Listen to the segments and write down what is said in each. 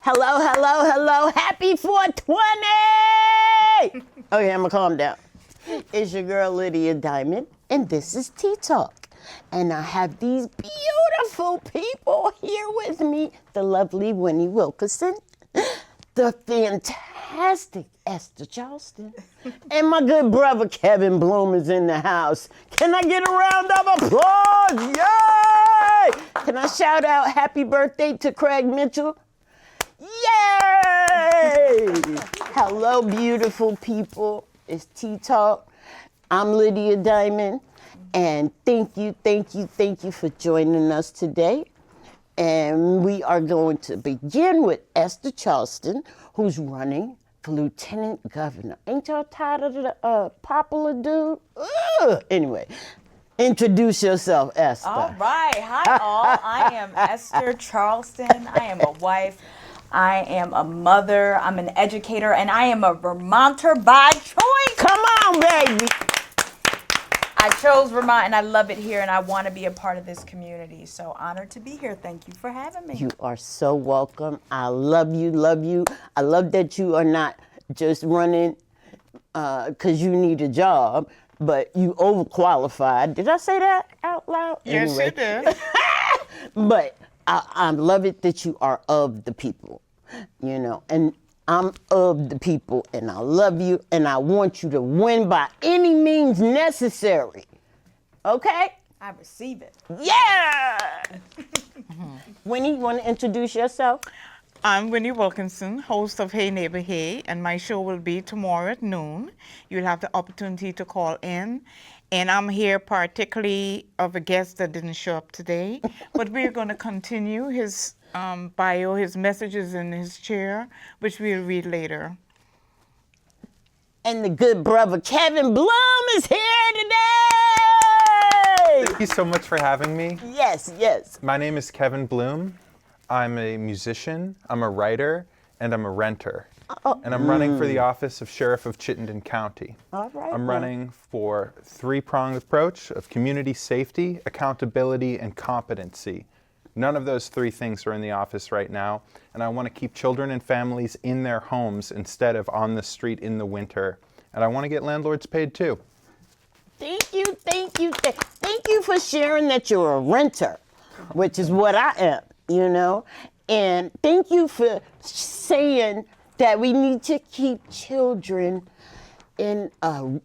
Hello, hello, hello. Happy 420! Okay, I'm gonna calm down. It's your girl, Lydia Diamond, and this is Tea Talk. And I have these beautiful people here with me. The lovely Winnie Wilkinson, the fantastic Esther Charlestin, and my good brother Kevin Bloom is in the house. Can I get a round of applause? Yay! Can I shout out happy birthday to Craig Mitchell? Yay! Hello, beautiful people. It's Tea Talk. I'm Lydia Diamond, and thank you for joining us today. And we are going to begin with Esther Charlestin, who's running for Lieutenant Governor. Ain't y'all tired of the popular dude? Ugh. Anyway, introduce yourself, Esther. All right. Hi, all. I am Esther Charlestin. I am a wife. I am a mother. I'm an educator, and I am a Vermonter by choice. Come on, baby. I chose Vermont, and I love it here, and I want to be a part of this community. So honored to be here. Thank you for having me. You are so welcome. I love you, love you. I love that you are not just running because you need a job, but you overqualified. Did I say that out loud? Yes, anyway. you did. But I love it that you are of the people, you know, and I'm of the people, and I love you, and I want you to win by any means necessary. Okay? I receive it. Yeah! Winnie, you want to introduce yourself? I'm Winnie Wilkinson, host of Hey Neighbor Hey, and my show will be tomorrow at noon. You'll have the opportunity to call in. And I'm here particularly of a guest that didn't show up today, but we're going to continue his bio, his messages in his chair, which we'll read later. And the good brother Kevin Bloom is here today! Thank you so much for having me. Yes, yes. My name is Kevin Bloom. I'm a musician, I'm a writer, and I'm a renter. And I'm running for the office of Sheriff of Chittenden County. All right. I'm running for a three-pronged approach of community safety, accountability, and competency. None of those three things are in the office right now, and I want to keep children and families in their homes instead of on the street in the winter. And I want to get landlords paid too. Thank you, thank you, thank you for sharing that you're a renter, which is what I am, you know. And thank you for saying that we need to keep children in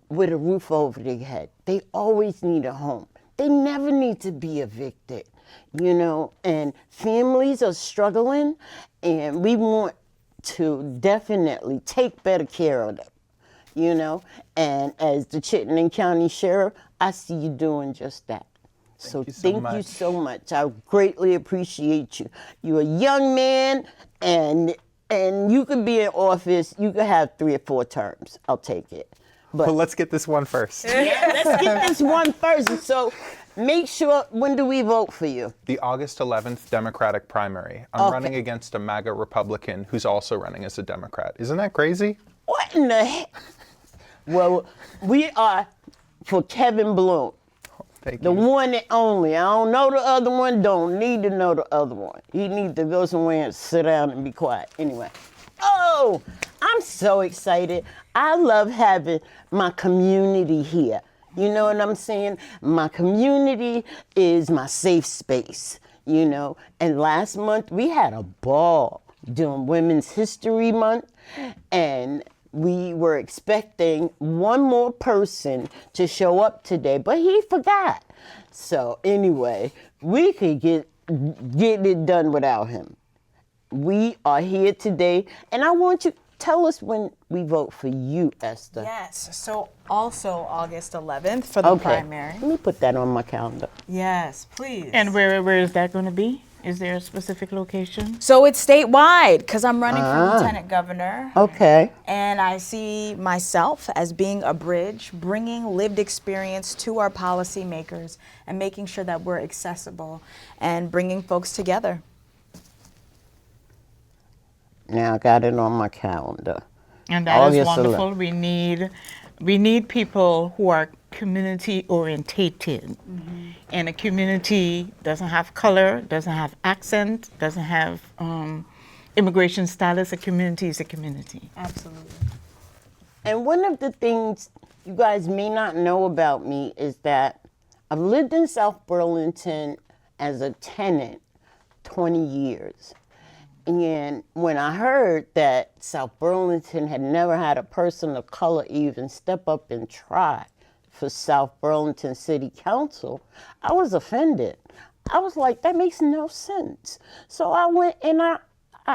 with a roof over their head. They always need a home. They never need to be evicted, you know. And families are struggling, and we want to definitely take better care of them, you know. And as the Chittenden County Sheriff, I see you doing just that. So thank you so much. I greatly appreciate you. You're a young man, and you could be in office, you could have 3 or 4 terms. I'll take it. But Well, let's get this one first. yeah, let's get this one first. So make sure, when do we vote for you? The August 11th Democratic primary. I'm running against a MAGA Republican who's also running as a Democrat. Isn't that crazy? What in the heck? Well, we are for Kevin Bloom. Thank The you. one and only. I don't know the other one, don't need to know the other one. He needs to go somewhere and sit down and be quiet. Anyway. Oh, I'm so excited. I love having my community here. You know what I'm saying? My community is my safe space, you know. And last month we had a ball during Women's History Month, and we were expecting one more person to show up today, but he forgot. So anyway, we could get it done without him. We are here today, and I want you to tell us when we vote for you, Esther. Yes. So also August 11th for the primary. Let me put that on my calendar. Yes, please. And where is that going to be? Is there a specific location? So it's statewide because I'm running for Lieutenant Governor. Okay. And I see myself as being a bridge, bringing lived experience to our policymakers and making sure that we're accessible and bringing folks together. Now I got it on my calendar. And that is August wonderful. We need people who are community orientated. And a community doesn't have color, doesn't have accent, doesn't have immigration status, a community is a community. Absolutely. And one of the things you guys may not know about me is that I've lived in South Burlington as a tenant 20 years. And when I heard that South Burlington had never had a person of color even step up and try for South Burlington City Council, I was offended. I was like, that makes no sense. So I went and I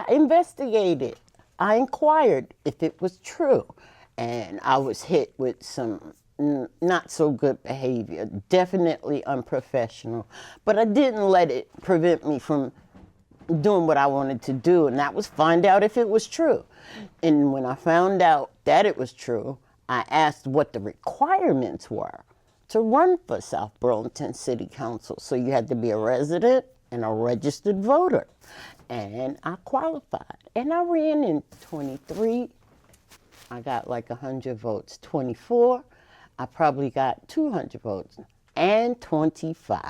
investigated. I inquired if it was true. And I was hit with some not so good behavior, definitely unprofessional. But I didn't let it prevent me from doing what I wanted to do, and that was find out if it was true. And when I found out that it was true, I asked what the requirements were to run for South Burlington City Council. So you had to be a resident and a registered voter. And I qualified. And I ran in 23. I got like 100 votes. 24, I probably got 200 votes. And 25,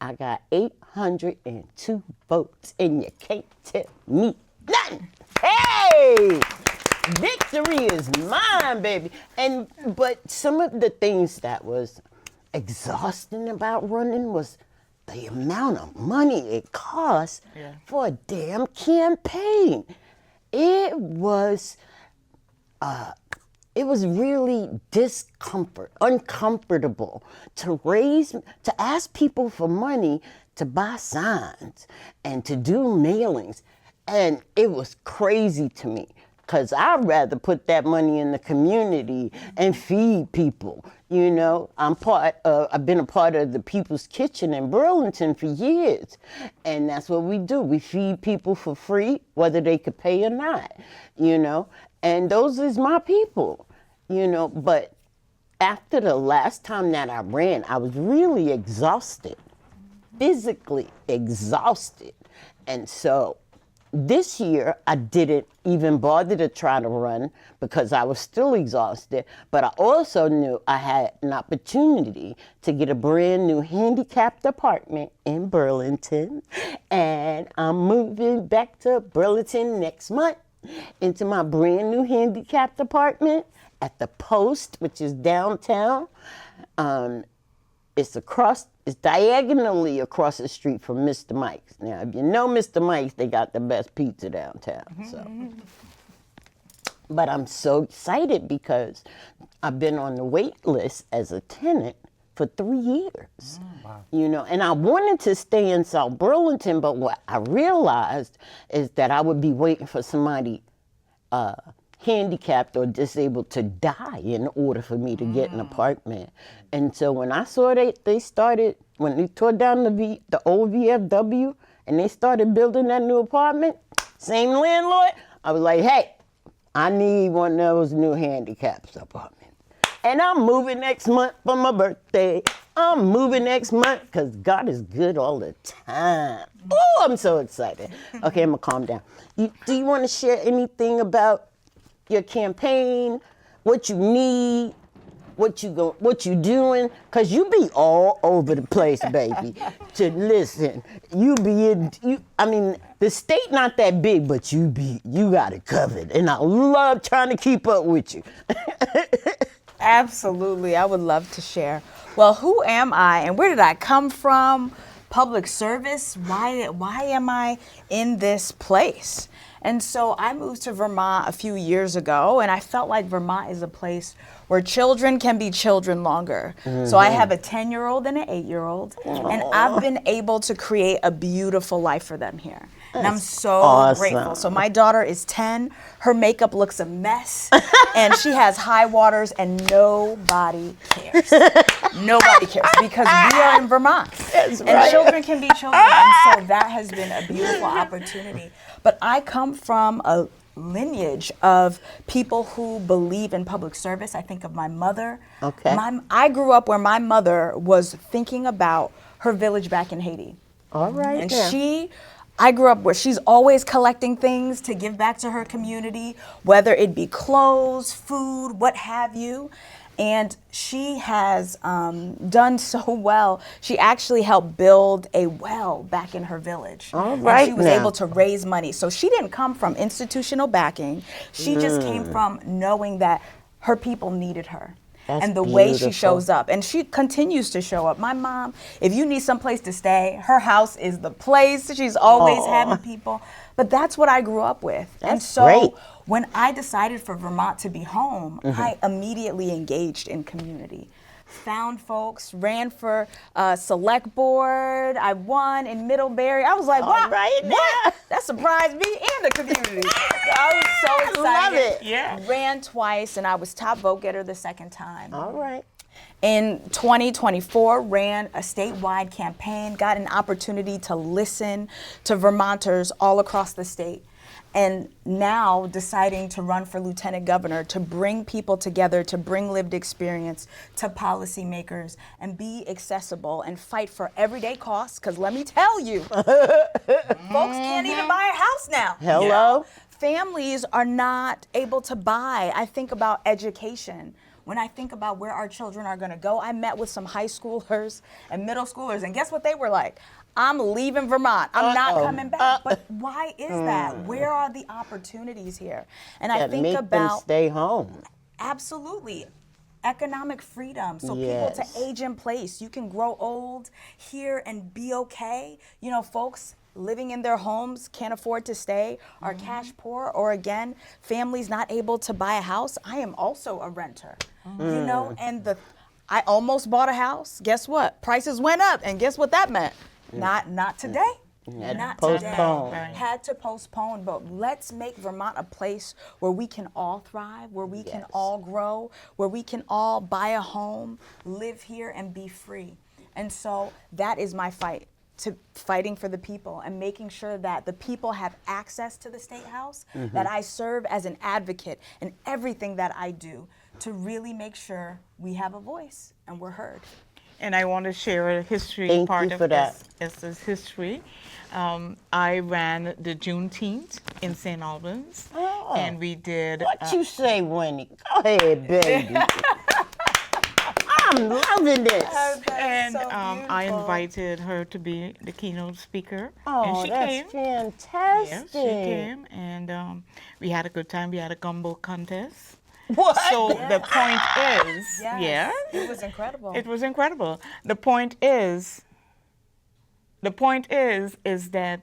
I got 802 votes. And you can't tell me nothing. Hey! Victory is mine, baby. But some of the things that was exhausting about running was the amount of money it costs for a damn campaign. It was really uncomfortable to ask people for money to buy signs and to do mailings. And it was crazy to me, because I'd rather put that money in the community and feed people. You know, I've been a part of the People's Kitchen in Burlington for years. And that's what we do. We feed people for free, whether they could pay or not, you know. And those is my people, you know. But after the last time that I ran, I was really exhausted, physically exhausted. And so this year, I didn't even bother to try to run because I was still exhausted, but I also knew I had an opportunity to get a brand new handicapped apartment in Burlington, and I'm moving back to Burlington next month into my brand new handicapped apartment at the Post, which is downtown. It's diagonally across the street from Mr. Mike's. Now, if you know Mr. Mike's, they got the best pizza downtown. So, but I'm so excited because I've been on the wait list as a tenant for 3 years. Wow. You know, and I wanted to stay in South Burlington, but what I realized is that I would be waiting for somebody handicapped or disabled to die in order for me to get an apartment. And so when I saw when they tore down the old VFW and they started building that new apartment, same landlord, I was like, hey, I need one of those new handicapped apartments. And I'm moving next month for my birthday. I'm moving next month because God is good all the time. Oh, I'm so excited. Okay, I'm going to calm down. Do you want to share anything about your campaign, what you need, what you doing? Cause you be all over the place, baby. To listen, the state not that big, but you got it covered, and I love trying to keep up with you. Absolutely, I would love to share. Well, who am I, and where did I come from? Public service. Why am I in this place? And so I moved to Vermont a few years ago, and I felt like Vermont is a place where children can be children longer. Mm-hmm. So I have a 10-year-old and an 8-year-old, and I've been able to create a beautiful life for them here. And I'm so grateful. So my daughter is 10, her makeup looks a mess, and she has high waters, and nobody cares. Nobody cares because we are in Vermont. That's right. And children can be children, and so that has been a beautiful opportunity. But I come from a lineage of people who believe in public service. I think of my mother. Okay. I grew up where my mother was thinking about her village back in Haiti. All right. And I grew up where she's always collecting things to give back to her community, whether it be clothes, food, what have you. And she has done so well. She actually helped build a well back in her village. All And right she was now. able to raise money. So she didn't come from institutional backing. She just came from knowing that her people needed her. That's And the way she beautiful. shows up. And she continues to show up. My mom, if you need someplace to stay, her house is the place. She's always having people. But that's what I grew up with. And That's so great. when I decided for Vermont to be home, I immediately engaged in community. Found folks, ran for select board. I won in Middlebury. I was like, All what? right now. What? That surprised me and the community. I was so excited. love it. Yeah. Ran twice, and I was top vote getter the second time. All right. In 2024, ran a statewide campaign, got an opportunity to listen to Vermonters all across the state. And now deciding to run for lieutenant governor, to bring people together, to bring lived experience to policymakers and be accessible and fight for everyday costs. Because let me tell you, folks can't even buy a house now. Hello? Families are not able to buy. I think about education. When I think about where our children are going to go, I met with some high schoolers and middle schoolers, and guess what they were like? I'm leaving Vermont. I'm not coming back. But why is that? Where are the opportunities here? And I That think make them about stay home. absolutely economic freedom, so Yes. people to age in place. You can grow old here and be okay. You know, folks living in their homes can't afford to stay, are cash poor, or again, families not able to buy a house. I am also a renter, you know, and I almost bought a house. Guess what? Prices went up, and guess what that meant? Not today. Had to Not postpone. today. Had to postpone, but let's make Vermont a place where we can all thrive, where we can all grow, where we can all buy a home, live here, and be free. And so that is my fight, to fighting for the people and making sure that the people have access to the State House, that I serve as an advocate in everything that I do to really make sure we have a voice and we're heard. And I want to share a history Thank part you of for that. Esther's history. I ran the Juneteenth in St. Albans, Oh. and we did. What you say, Winnie? Go ahead, baby. I'm loving this. And I invited her to be the keynote speaker, Oh, and she that's came. fantastic. Yes, she came, and we had a good time. We had a gumbo contest. What? So the point is, yeah, It was incredible. it was incredible. The point is that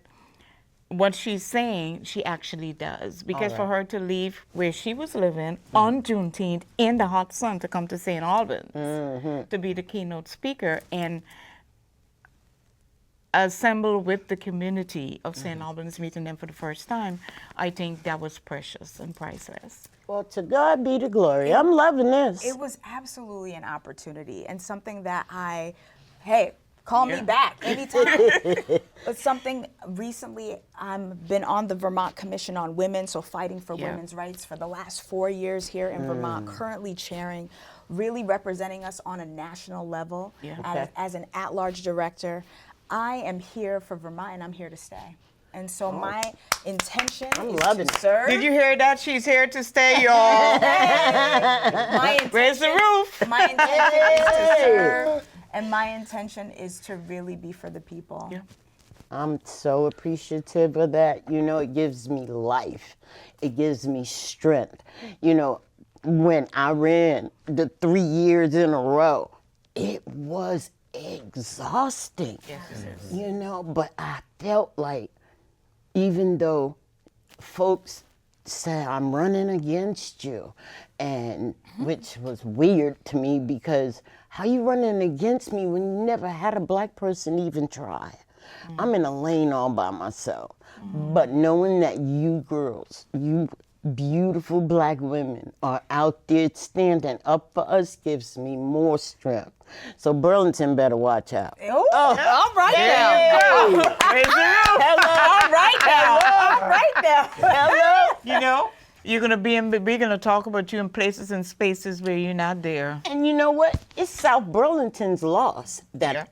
what she's saying, she actually does. Because for her to leave where she was living on Juneteenth in the hot sun to come to St. Albans to be the keynote speaker and assemble with the community of St. Albans, meeting them for the first time, I think that was precious and priceless. Well, to God be the glory. I'm loving this. It was absolutely an opportunity and something that call me Yeah. back anytime. But something recently, I've been on the Vermont Commission on Women, so fighting for Yeah. women's rights for the last 4 years here in Vermont, currently chairing, really representing us on a national level Yeah. Okay. as an at-large director. I am here for Vermont and I'm here to stay. And so my intention is loving to it. serve. Did you hear that? She's here to stay, y'all. Raise the roof. My intention is to serve, and my intention is to really be for the people. Yeah. I'm so appreciative of that. You know, it gives me life. It gives me strength. You know, when I ran the 3 years in a row, it was exhausting. Yes, it is. You know, but I felt like even though folks say I'm running against you, and which was weird to me because how you running against me when you never had a black person even try? I'm in a lane all by myself. But knowing that you girls, you beautiful black women are out there standing up for us gives me more strength. So Burlington better watch out. Oh, all right now. Raise the roof. All right now. All right now. Hello? You know, we're gonna talk about you in places and spaces where you're not there. And you know what? It's South Burlington's loss that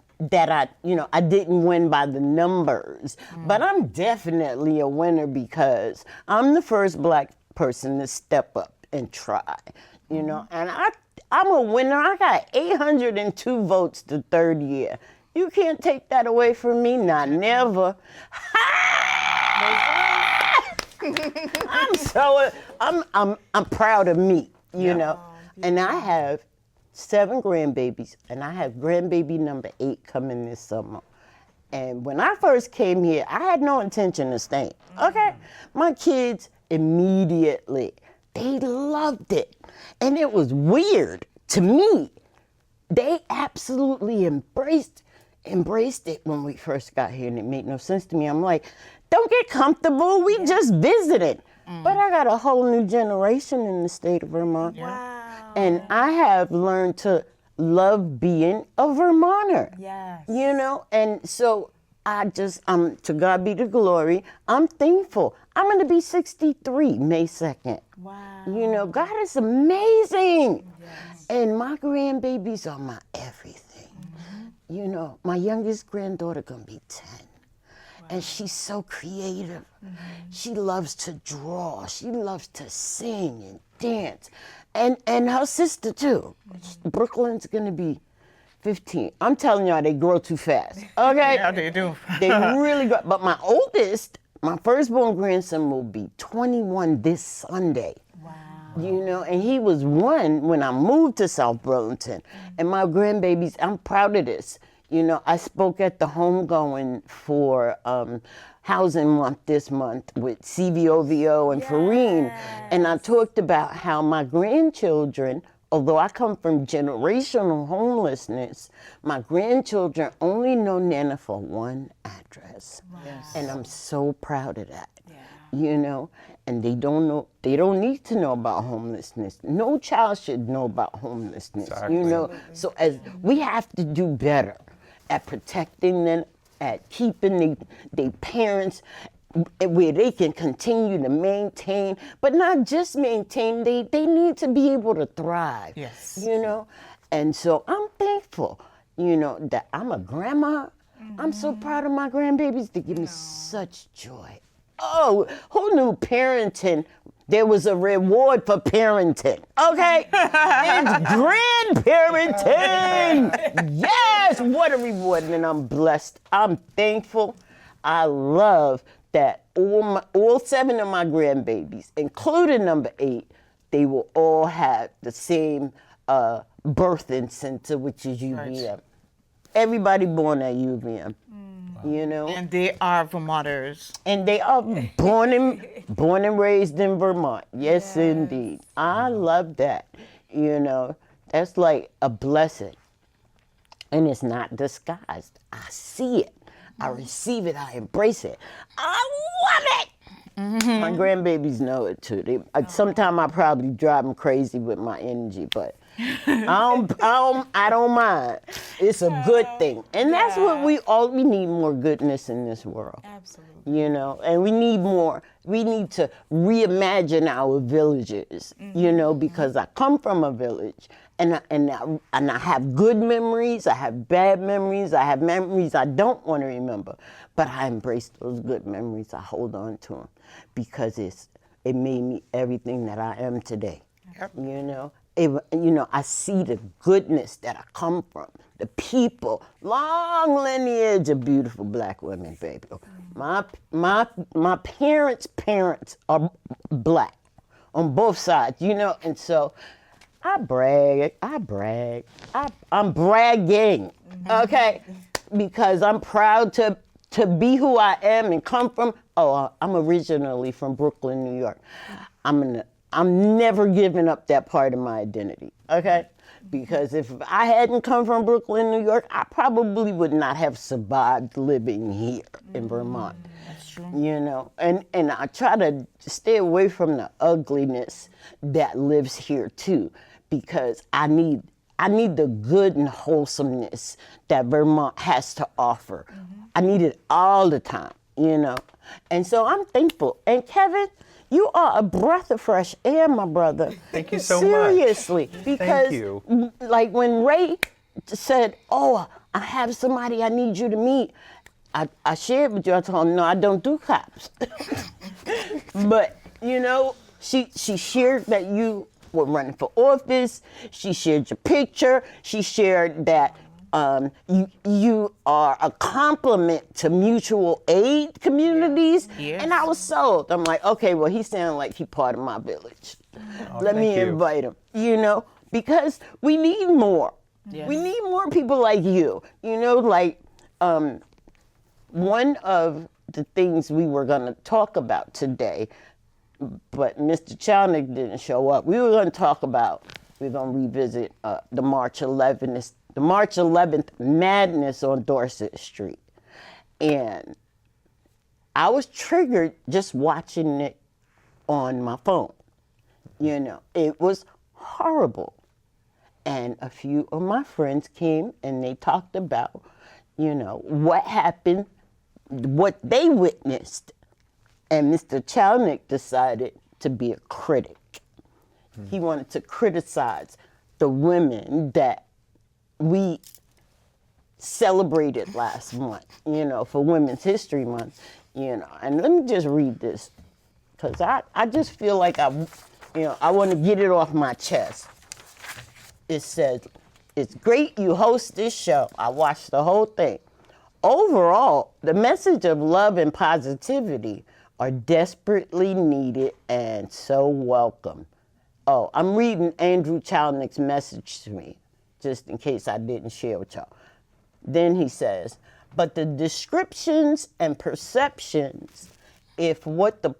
I didn't win by the numbers. But I'm definitely a winner because I'm the first black person to step up and try. You know, and I I'm a winner. I got 802 votes the third year. You can't take that away from me, not never. I'm proud of me, you know. And I have 7 grandbabies, and I have grandbaby number 8 coming this summer. And when I first came here, I had no intention of staying, okay? My kids immediately, they loved it. And it was weird to me. They absolutely embraced it when we first got here, and it made no sense to me. I'm like, don't get comfortable, we just visited. But I got a whole new generation in the state of Vermont. Wow. And I have learned to love being a Vermonter. Yes. You know, and so to God be the glory, I'm thankful. I'm gonna be 63 May 2nd. Wow. You know, God is amazing. Yes. And my grandbabies are my everything. You know, my youngest granddaughter gonna be 10. And she's so creative. She loves to draw. She loves to sing and dance. And her sister too. Brooklyn's gonna be 15. I'm telling y'all, they grow too fast. Okay? Yeah, they do. They really grow. But my oldest, my firstborn grandson will be 21 this Sunday. Wow. You know, and he was 1 when I moved to South Burlington. And my grandbabies, I'm proud of this. You know, I spoke at the homegoing for Housing Month this month with CVOVO and Farine. And I talked about how my grandchildren, although I come from generational homelessness, my grandchildren only know Nana for 1 address. Yes. And I'm so proud of that. You know, and they don't need to know about homelessness. No child should know about homelessness. Exactly. You know, so as we have to do better at protecting them, at keeping their parents where they can continue to maintain, but not just maintain, they need to be able to thrive. Yes. You know, and so I'm thankful, you know, that I'm a grandma. I'm so proud of my grandbabies. They give me such joy. Oh, who knew parenting? There was a reward for parenting. Okay? It's grandparenting. Yes, what a reward. And I'm blessed. I'm thankful. I love that all 7 of my grandbabies, including number 8, they will all have the same birthing center, which is UVM. Right. Everybody born at UVM. You know, And they are Vermonters. and they are born and raised in Vermont. Yes, indeed. I love that. You know, that's like a blessing, and it's not disguised. I see it. I receive it. I embrace it. I love it. My grandbabies know it too. Sometimes I probably drive them crazy with my energy, but I don't mind. It's a good thing, and that's what we need more goodness in this world. Absolutely. You know, and we need more. We need to reimagine our villages. You know, because I come from a village, and I have good memories. I have bad memories. I have memories I don't want to remember, but I embrace those good memories. I hold on to them because it made me everything that I am today. Yep. You know. You know, I see the goodness that I come from, the people, long lineage of beautiful Black women, baby. My parents are Black on both sides, you know, and so I'm bragging, okay, because I'm proud to be who I am and come from. I'm originally from Brooklyn, New York. I'm never giving up that part of my identity, okay? Because if I hadn't come from Brooklyn, New York, I probably would not have survived living here in Vermont. That's true. You know, and I try to stay away from the ugliness that lives here too, because I need the good and wholesomeness that Vermont has to offer. I need it all the time, you know? And so I'm thankful. And Kevin, you are a breath of fresh air, my brother. Thank you so Seriously, much. because Thank you. like when Ray said, I have somebody I need you to meet, I shared with you, I told him, no, I don't do cops. But, you know, she shared that you for running for office. She shared your picture. She shared that you are a compliment to mutual aid communities. Yes. And I was sold. I'm like, okay, well, he sounds like he part of my village. Let me thank you. invite him, because we need more. Yes. We need more people like you. Like one of the things we were going to talk about today, but Mr. Chalnick didn't show up. We're going to revisit the March 11th madness on Dorset Street. And I was triggered just watching it on my phone. It was horrible. And a few of my friends came and they talked about, what happened, what they witnessed. And Mr. Chalnick decided to be a critic. He wanted to criticize the women that we celebrated last month, for Women's History Month, And let me just read this, because I just feel like I want to get it off my chest. It says, "It's great you host this show." I watched the whole thing. "Overall, the message of love and positivity are desperately needed and so welcome." Oh, I'm reading Andrew Chalnick's message to me, just in case I didn't share with y'all. Then he says, "But the descriptions and perceptions, if what the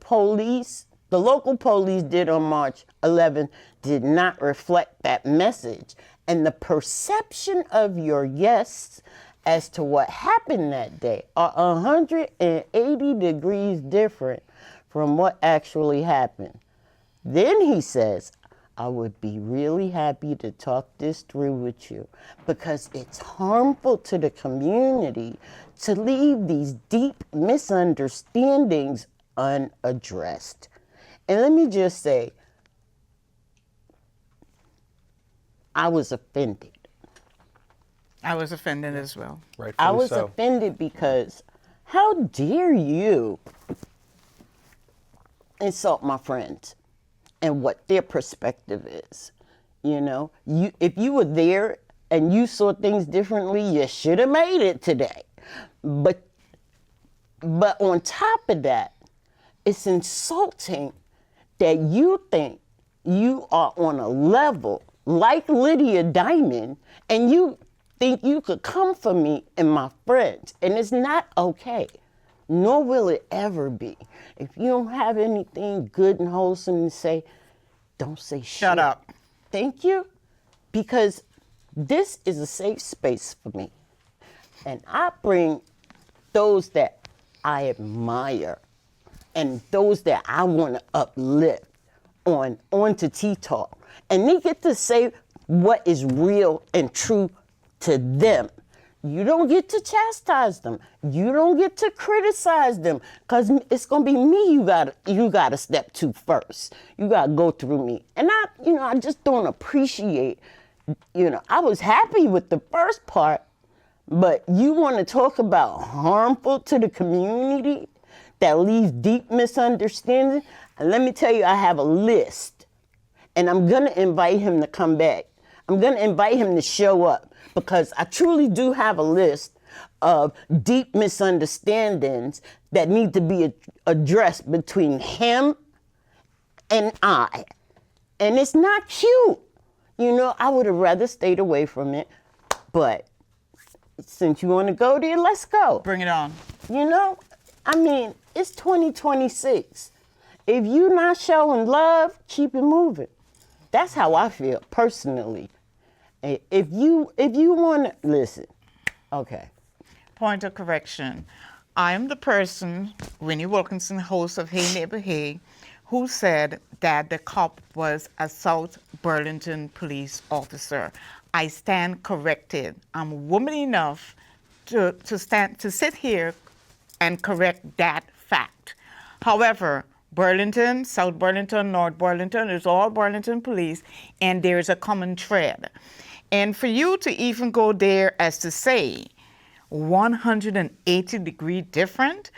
local police did on March 11th did not reflect that message, and the perception of your guests as to what happened that day are 180 degrees different from what actually happened." Then he says, "I would be really happy to talk this through with you because it's harmful to the community to leave these deep misunderstandings unaddressed." And let me just say, I was offended. I was offended as well. Rightfully I was so. offended because how dare you insult my friends and what their perspective is. If you were there and you saw things differently, you should have made it today. But on top of that, it's insulting that you think you are on a level like Lydia Diamond and you think you could come for me and my friends. And it's not okay. Nor will it ever be. If you don't have anything good and wholesome to say, don't say shit. Shut up. Thank you. Because this is a safe space for me. And I bring those that I admire and those that I want to uplift onto Tea Talk. And they get to say what is real and true to them. You don't get to chastise them. You don't get to criticize them, because it's gonna be me you gotta step to first. You gotta go through me. And I just don't appreciate, I was happy with the first part, but you wanna talk about harmful to the community that leaves deep misunderstanding? And let me tell you, I have a list, and I'm gonna invite him to come back. I'm gonna invite him to show up, because I truly do have a list of deep misunderstandings that need to be addressed between him and I. And it's not cute. I would have rather stayed away from it, but since you want to go there, let's go. Bring it on. It's 2026. If you're not showing love, keep it moving. That's how I feel personally. If you want to listen, okay. Point of correction. I am the person, Winnie Wilkinson, host of Hey Neighbor Hey, who said that the cop was a South Burlington police officer. I stand corrected. I'm a woman enough to sit here and correct that fact. However, Burlington, South Burlington, North Burlington is all Burlington police, and there's a common thread. And for you to even go there as to say 180 degree different,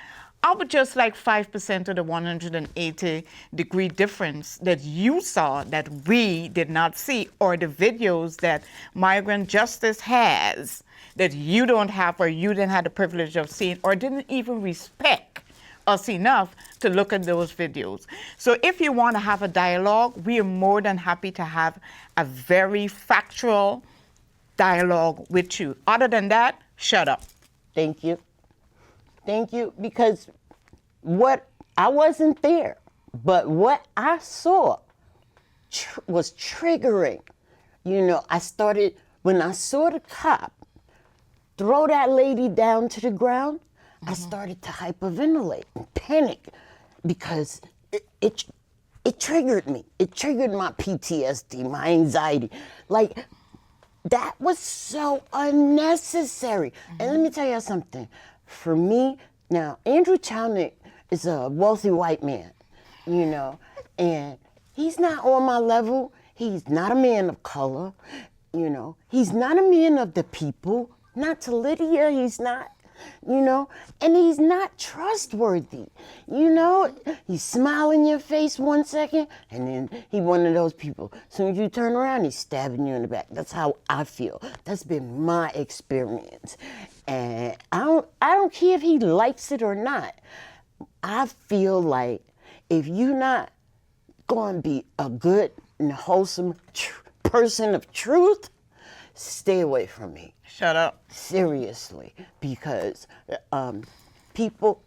I would just like 5% of the 180-degree difference that you saw that we did not see, or the videos that migrant justice has that you don't have, or you didn't have the privilege of seeing, or didn't even respect us enough to look at those videos. So if you want to have a dialogue, we are more than happy to have a very factual dialogue with you. Other than that, shut up. Thank you. Thank you, because I wasn't there, but what I saw was triggering. You know, when I saw the cop throw that lady down to the ground, I started to hyperventilate and panic because it triggered me. It triggered my PTSD, my anxiety. Like, that was so unnecessary. And let me tell you something. For me, now, Andrew Chownick is a wealthy white man, you know, and he's not on my level. He's not a man of color, you know. He's not a man of the people. Not to Lydia, he's not, you know, and he's not trustworthy, you know. He's smiling in your face 1 second, and then he one of those people. As soon as you turn around, he's stabbing you in the back. That's how I feel. That's been my experience. And I don't care if he likes it or not. I feel like if you're not going to be a good and wholesome person of truth, stay away from me. Shut up. Seriously, because people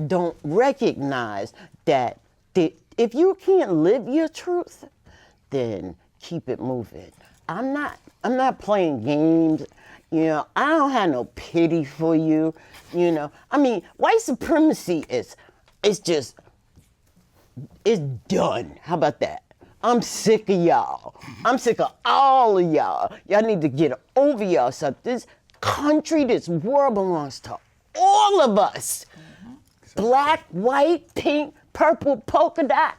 don't recognize that if you can't live your truth, then keep it moving. I'm not playing games. You know, I don't have no pity for you. You know, I mean, white supremacy it's done. How about that? I'm sick of y'all. I'm sick of all of y'all. Y'all need to get over yourself. This country, this world belongs to all of us. Black, white, pink, purple, polka dot,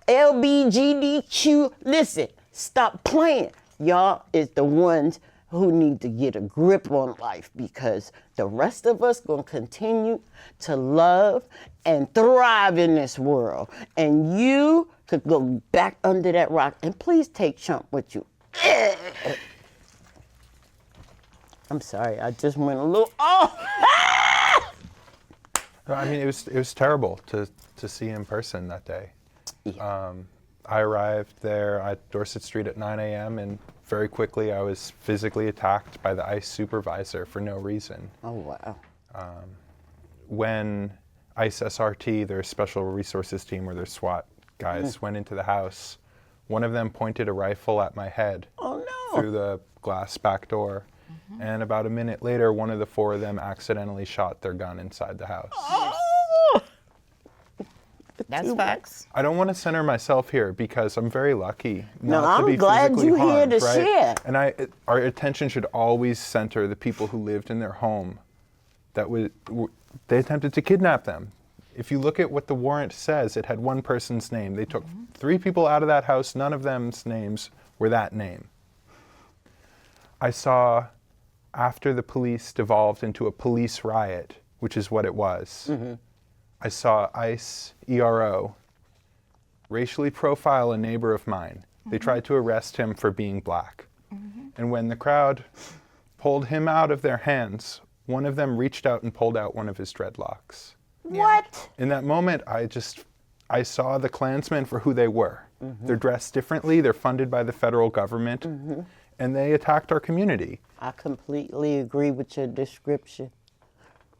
LBGDQ. Listen, stop playing. Y'all is the ones who need to get a grip on life, because the rest of us gonna continue to love and thrive in this world. And you could go back under that rock, and please take Chump with you. I'm sorry, I just went a little, No, I mean, it was terrible to see in person that day. Yeah. I arrived there at Dorset Street at 9 a.m. and very quickly I was physically attacked by the ICE supervisor for no reason. Oh, wow. When ICE SRT, their special resources team, or their SWAT guys, went into the house, one of them pointed a rifle at my head through the glass back door. And about a minute later, one of the four of them accidentally shot their gun inside the house. That's facts. I don't want to center myself here because I'm very lucky No, not to be I'm glad physically you're here harmed, to right? share. And our attention should always center the people who lived in their home that they attempted to kidnap them. If you look at what the warrant says, it had one person's name. They took 3 people out of that house. None of them's names were that name. I saw, after the police devolved into a police riot, which is what it was, I saw ICE ERO racially profile a neighbor of mine. They tried to arrest him for being black. And when the crowd pulled him out of their hands, one of them reached out and pulled out one of his dreadlocks. What? In that moment, I saw the Klansmen for who they were. They're dressed differently, they're funded by the federal government, and they attacked our community. I completely agree with your description.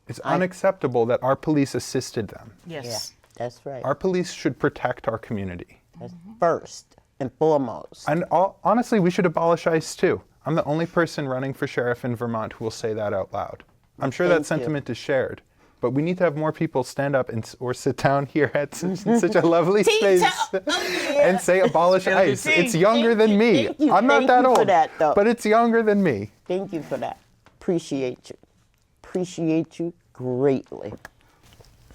It's unacceptable that our police assisted them. Yes. Yeah, that's right. Our police should protect our community. That's first and foremost. And honestly, we should abolish ICE too. I'm the only person running for sheriff in Vermont who will say that out loud. I'm sure that sentiment is shared, but we need to have more people stand up or sit down here at such a lovely space and say abolish ICE. It's younger than me. Thank you. I'm not Thank that you for old, that, though. but it's younger than me. Thank you for that. Appreciate you. Appreciate you greatly.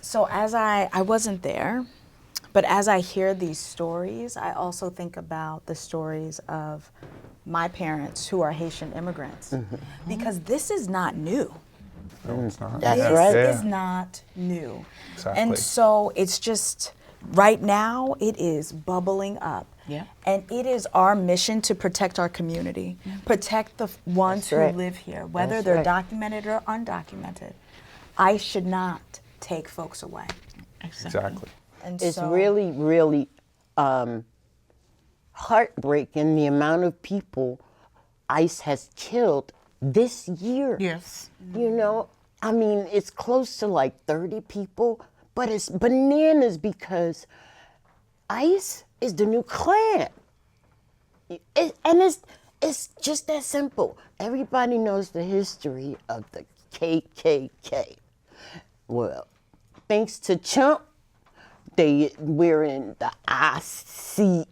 So I wasn't there, but as I hear these stories, I also think about the stories of my parents who are Haitian immigrants, because this is not new. No, it's not. That's This right. is not new. Exactly. And so it's just, right now, it is bubbling up. Yeah. And it is our mission to protect our community, protect the ones That's who right. live here, whether That's they're right. documented or undocumented. I should not take folks away. Exactly. And It's so, really, really heartbreaking the amount of people ICE has killed this year. Yes. You know, I mean, it's close to like 30 people, but it's bananas because ICE is the new Klan. And it's just that simple. Everybody knows the history of the KKK. Well, thanks to Trump, we're in the ICE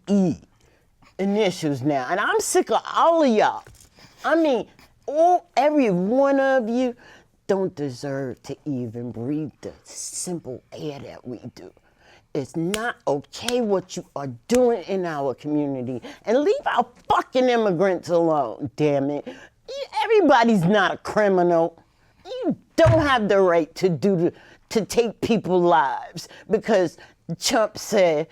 initials now. And I'm sick of all of y'all. I mean, every one of you don't deserve to even breathe the simple air that we do. It's not okay what you are doing in our community. And leave our fucking immigrants alone, damn it. Everybody's not a criminal. You don't have the right to take people's lives because Trump said,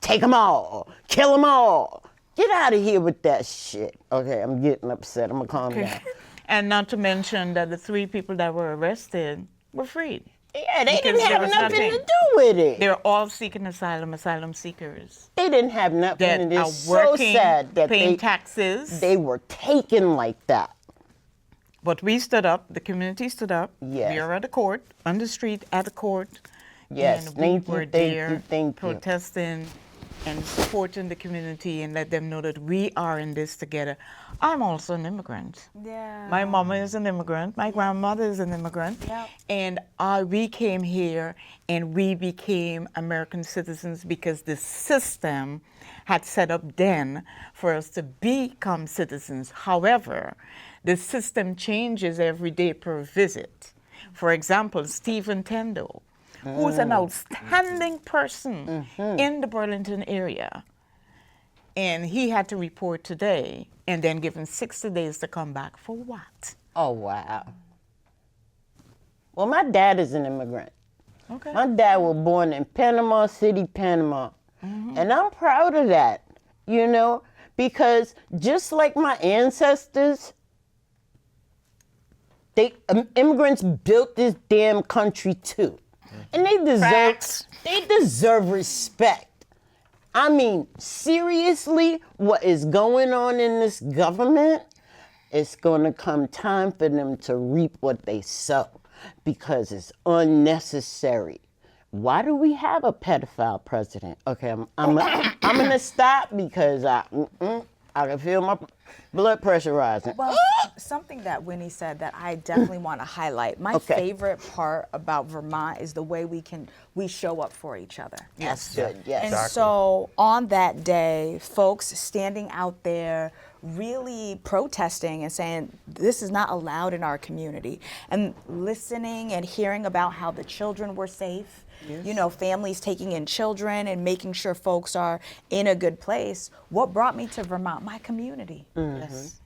take them all, kill them all. Get out of here with that shit. Okay, I'm getting upset. I'm gonna calm down. And not to mention that the 3 people that were arrested were freed. Yeah, they Because didn't there have was nothing nothing. to do with it. They're all seeking asylum seekers They didn't have nothing. that And are it's so working, sad that paying taxes. they were taken like that. But we stood up, the community stood up. Yes. We are at the court, on the street at the court. Yes, and thank we you, were thank there you, thank you. protesting and supporting the community and let them know that we are in this together. I'm also an immigrant. yeah. My mama is an immigrant. My grandmother is an immigrant. Yep. And we came here and we became American citizens because the system had set up then for us to become citizens. However, the system changes every day per visit. For example, Stephen Tendo, who's an outstanding person in the Burlington area. And he had to report today and then given 60 days to come back for what? Oh, wow. Well, my dad is an immigrant. Okay. My dad was born in Panama City, Panama. And I'm proud of that, you know, because just like my ancestors, immigrants built this damn country too. And they deserve respect. I mean, seriously, what is going on in this government, it's going to come time for them to reap what they sow because it's unnecessary. Why do we have a pedophile president? Okay, I'm going to stop because I can feel my blood pressure rising. Well, something that Winnie said that I definitely want to highlight. My Okay. favorite part about Vermont is the way we show up for each other. That's good, yes. And so on that day, folks standing out there really protesting and saying this is not allowed in our community, and listening and hearing about how the children were safe. You know, families taking in children and making sure folks are in a good place. What brought me to Vermont? My community. Yes.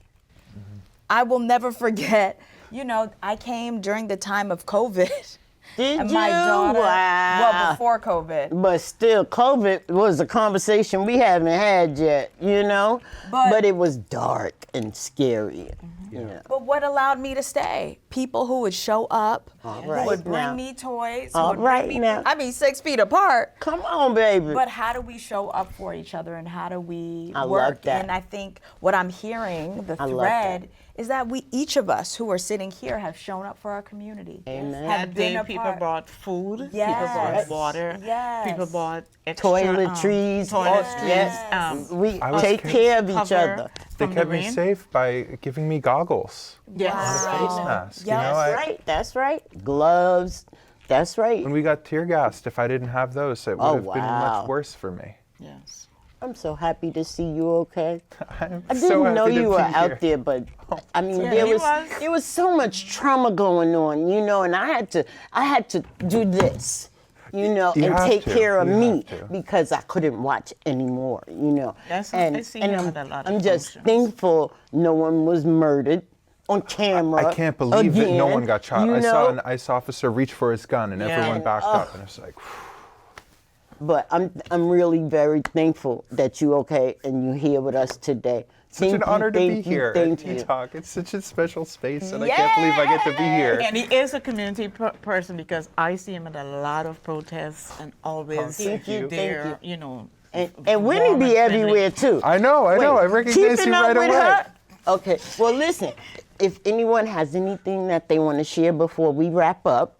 I will never forget, you know, I came during the time of COVID. Did and my you? daughter, Wow. well, before COVID. But still, COVID was a conversation we haven't had yet, you know? But it was dark and scary. You know? But what allowed me to stay? People who would show up, All who right would bring now. me toys. who All would bring right me- now. I mean, 6 feet apart. Come on, baby. But how do we show up for each other and how do we I love work? that. And I think what I'm hearing, the I love thread, that. is that each of us who are sitting here have shown up for our community. Amen. Have That been day, a people part. brought food, people Yes. brought water, Yes. people brought extra, Toiletries. toiletries. Yes. We I was take kidding. care of each cover other. They from the kept me rain. safe by giving me goggles Yes. and a face mask. Yeah, you know, That's right. That's right. Gloves. That's right. when we got tear gassed, if I didn't have those, it would Oh, have been wow. much worse for me. Yes. I'm so happy to see you okay. I'm I so didn't know happy to you were be out here. there, but I mean, Yeah, there he was was. there was so much trauma going on, you know, and I had to do this, you know, You and have take to. care of You me have to. because I couldn't watch anymore, you know. Yes, I and see and him I'm, with a lot of I'm just emotions. thankful no one was murdered on camera. I can't believe that no again, one got shot. you I saw know? an ICE officer reach for his gun and everyone backed up, and it's like, But I'm really very thankful that you're okay and you're here with us today. such an honor to be thank you, here at thank you. T-Talk. It's such a special space, and I can't believe I get to be here. And he is a community person because I see him at a lot of protests and always Thank you, there, thank you know. And Winnie warm be and friendly. everywhere too. I know. I recognize Keeping you up right with away. her? Okay. Well, listen. If anyone has anything that they want to share before we wrap up,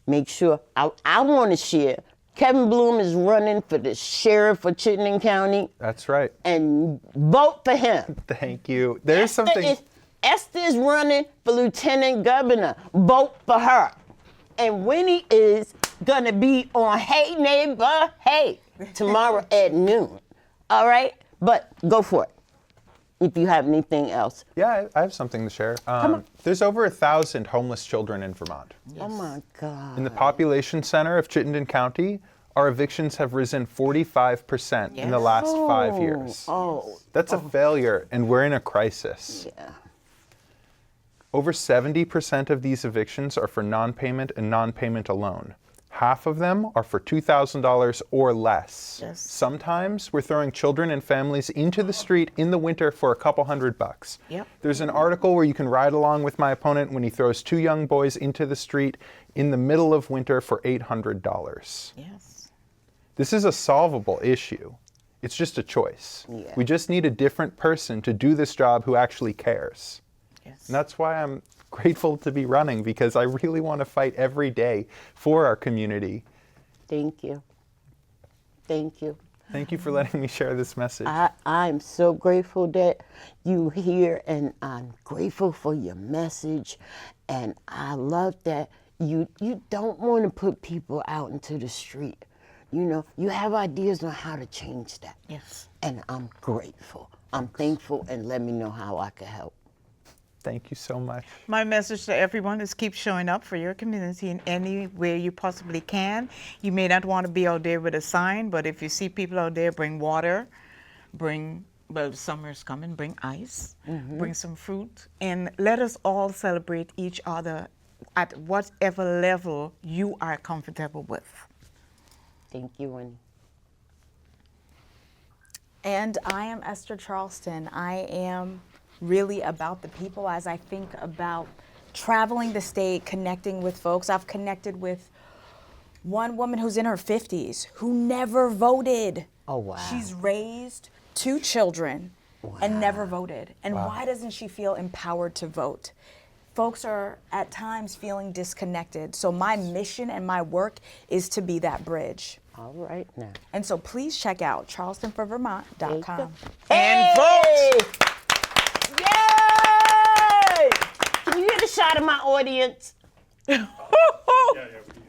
make sure I want to share. Kevin Bloom is running for the sheriff of Chittenden County, That's right. and vote for him. Thank you. There's something. Esther is running for lieutenant governor. Vote for her. And Winnie is gonna be on Hey Neighbor Hey tomorrow at noon. All right, but go for it. If you have anything else. Yeah, I have something to share. There's over 1,000 homeless children in Vermont. Oh my God. In the population center of Chittenden County, our evictions have risen 45% in the last 5 years. That's a failure, and we're in a crisis. Yeah. Over 70% of these evictions are for non-payment and non-payment alone. Half of them are for $2,000 or less. Yes. Sometimes we're throwing children and families into the street in the winter for a couple $100. Yep. There's an article where you can ride along with my opponent when he throws 2 young boys into the street in the middle of winter for $800. Yes. This is a solvable issue. It's just a choice. Yeah. We just need a different person to do this job who actually cares. Yes. And that's why I'm grateful to be running, because I really want to fight every day for our community. Thank you. Thank you. Thank you for letting me share this message. I'm so grateful that you're here, and I'm grateful for your message. And I love that you don't want to put people out into the street. You know, you have ideas on how to change that. Yes. And I'm grateful. I'm thankful, and let me know how I can help. Thank you so much. My message to everyone is keep showing up for your community in any way you possibly can. You may not want to be out there with a sign, but if you see people out there, bring water, well, summer's coming, bring ice, bring some fruit, and let us all celebrate each other at whatever level you are comfortable with. Thank you, Winnie. And I am Esther Charlestin. I am really about the people as I think about traveling the state, connecting with folks. I've connected with one woman who's in her 50s who never voted. Oh, wow. She's raised 2 children and never voted. And why doesn't she feel empowered to vote? Folks are at times feeling disconnected. So my mission and my work is to be that bridge. All right now. And so please check out charlestonforvermont.com. And vote! Yay! Can you hear the shot of my audience?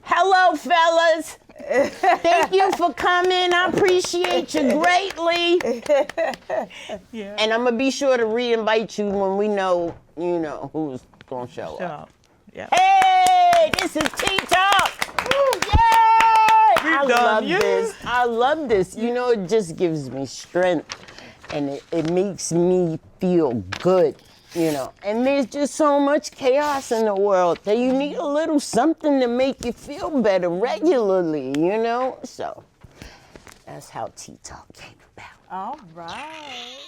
Hello, fellas. Thank you for coming. I appreciate you greatly. Yeah. And I'm gonna be sure to re-invite you when we know, who's gonna show up. Yeah. Hey, this is T-Talk. Yay! I love this. I love this. It just gives me strength, and it makes me feel good. And there's just so much chaos in the world that you need a little something to make you feel better regularly, So that's how T-Talk came about. All right.